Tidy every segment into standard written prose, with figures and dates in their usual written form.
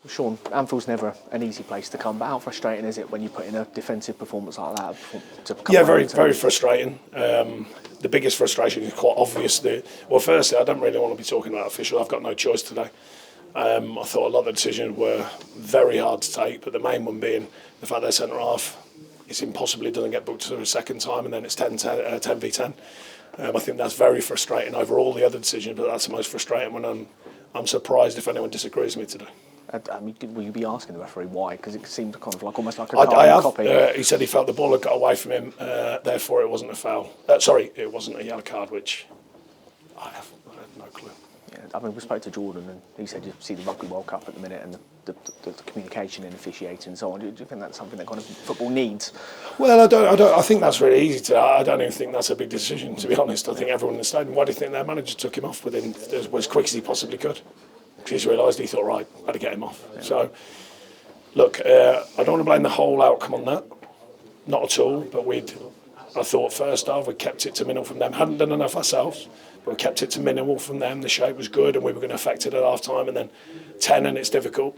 Sean, Anfield's never an easy place to come, but how frustrating is it when you put in a defensive performance like that? Very frustrating. The biggest frustration is quite obvious. Firstly, I don't really want to be talking about official. I've got no choice today. I thought a lot of the decisions were very hard to take, but the main one being the fact that centre half is impossibly doesn't get booked for a second time, and then it's 10v10. I think that's very frustrating over all the other decisions, but that's the most frustrating when I'm surprised if anyone disagrees with me today. I mean, will you be asking the referee why? Because it seemed kind of like almost like a copy. He said he felt the ball had got away from him, therefore it wasn't a foul. It wasn't a yellow card, which I had no clue. Yeah, I mean, we spoke to Jordan and he said you see the Rugby World Cup at the minute and the communication and officiating and so on. Do you think that's something that kind of football needs? Well, I don't. I think that's really easy to. I don't even think that's a big decision, to be honest. I think everyone in the stadium. Why do you think their manager took him off within as quick as he possibly could? Because he realised he thought, right, I had to get him off. Yeah. So, look, I don't want to blame the whole outcome on that. Not at all. But I thought first half we kept it to minimal from them. Hadn't done enough ourselves, but we kept it to minimal from them. The shape was good, and we were going to affect it at half time. And then 10, and it's difficult.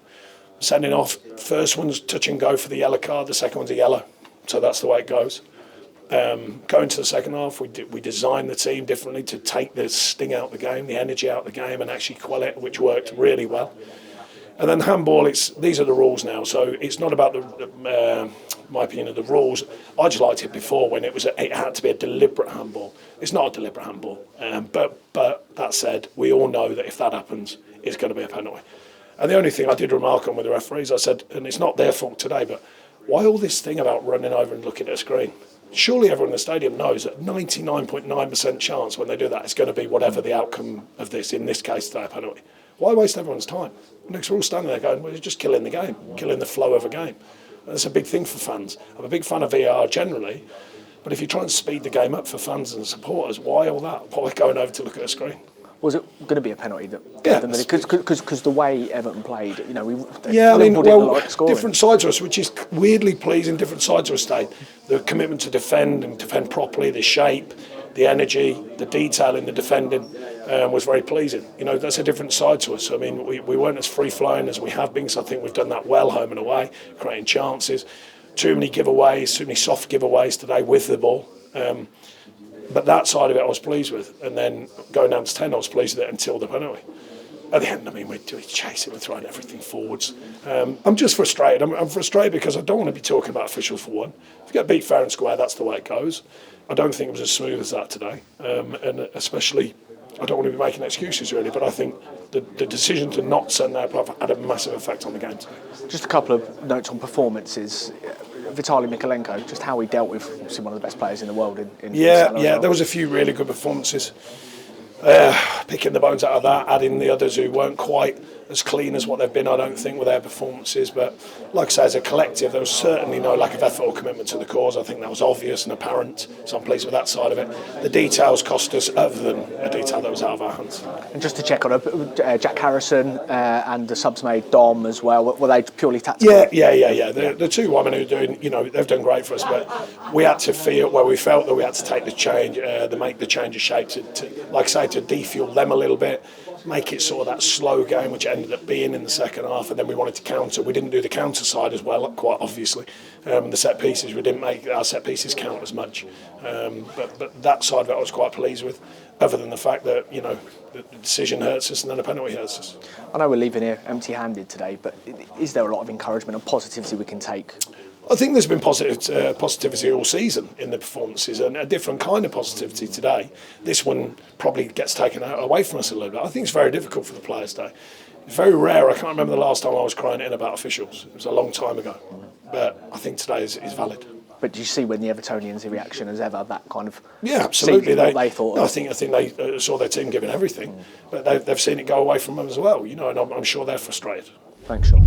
Sending off, first one's touch and go for the yellow card. The second one's a yellow. So that's the way it goes. Going to the second half, we designed the team differently to take the sting out of the game, the energy out of the game, and actually quell it, which worked really well. And then handball, these are the rules now, so it's not about my opinion of the rules. I just liked it before when it had to be a deliberate handball. It's not a deliberate handball, but that said, we all know that if that happens, it's going to be a penalty. And the only thing I did remark on with the referees, I said, and it's not their fault today, but why all this thing about running over and looking at a screen? Surely everyone in the stadium knows that 99.9% chance when they do that it's going to be whatever the outcome of this, in this case, today, a penalty. Why waste everyone's time? Next, we're all standing there going, well, you're just killing the game, killing the flow of a game. And that's a big thing for fans. I'm a big fan of VAR generally, but if you try and speed the game up for fans and supporters, why all that? Why going over to look at a screen? Was it going to be a penalty? Because the way Everton played, different sides of us, which is weirdly pleasing. Different sides of us stayed. The commitment to defend and defend properly, the shape, the energy, the detail in the defending was very pleasing. That's a different side to us. I mean, we weren't as free flowing as we have been. So I think we've done that well, home and away, creating chances. Too many giveaways, too many soft giveaways today with the ball. But that side of it I was pleased with. And then going down to 10, I was pleased with it until the penalty. At the end, I mean, we're chasing, we're throwing everything forwards. I'm just frustrated. I'm frustrated because I don't want to be talking about officials for one. If you get beat fair and square, that's the way it goes. I don't think it was as smooth as that today. And especially, I don't want to be making excuses really, but I think the decision to not send that off had a massive effect on the game today. Just a couple of notes on performances. Vitaly Mykolenko, just how he dealt with obviously one of the best players in the world. There was a few really good performances. Picking the bones out of that, adding the others who weren't quite as clean as what they've been, I don't think, with their performances. But like I say, as a collective, there was certainly no lack of effort or commitment to the cause. I think that was obvious and apparent, so I'm pleased with that side of it. The details cost us, other than a detail that was out of our hands. And just to check on Jack Harrison and the subs made Dom as well, were they purely tactical? Yeah. The two women who are doing, they've done great for us, but we had to feel where we felt that we had to take the change, make the change of shape to, like I say, to defuel them a little bit, make it sort of that slow game, which it ended up being in the second half, and then we wanted to counter. We didn't do the counter side as well, quite obviously. The set pieces, we didn't make our set pieces count as much. But that side of it I was quite pleased with, other than the fact that, the decision hurts us and then a penalty hurts us. I know we're leaving here empty-handed today, but is there a lot of encouragement and positivity we can take? I think there's been positivity all season in the performances, and a different kind of positivity today. This one probably gets taken away from us a little bit. I think it's very difficult for the players today. It's very rare. I can't remember the last time I was crying in about officials. It was a long time ago. But I think today is valid. But do you see when the Evertonians' reaction as ever, that kind of... Yeah, absolutely. They thought... No, I think they saw their team giving everything, but they've seen it go away from them as well, and I'm sure they're frustrated. Thanks, Sean.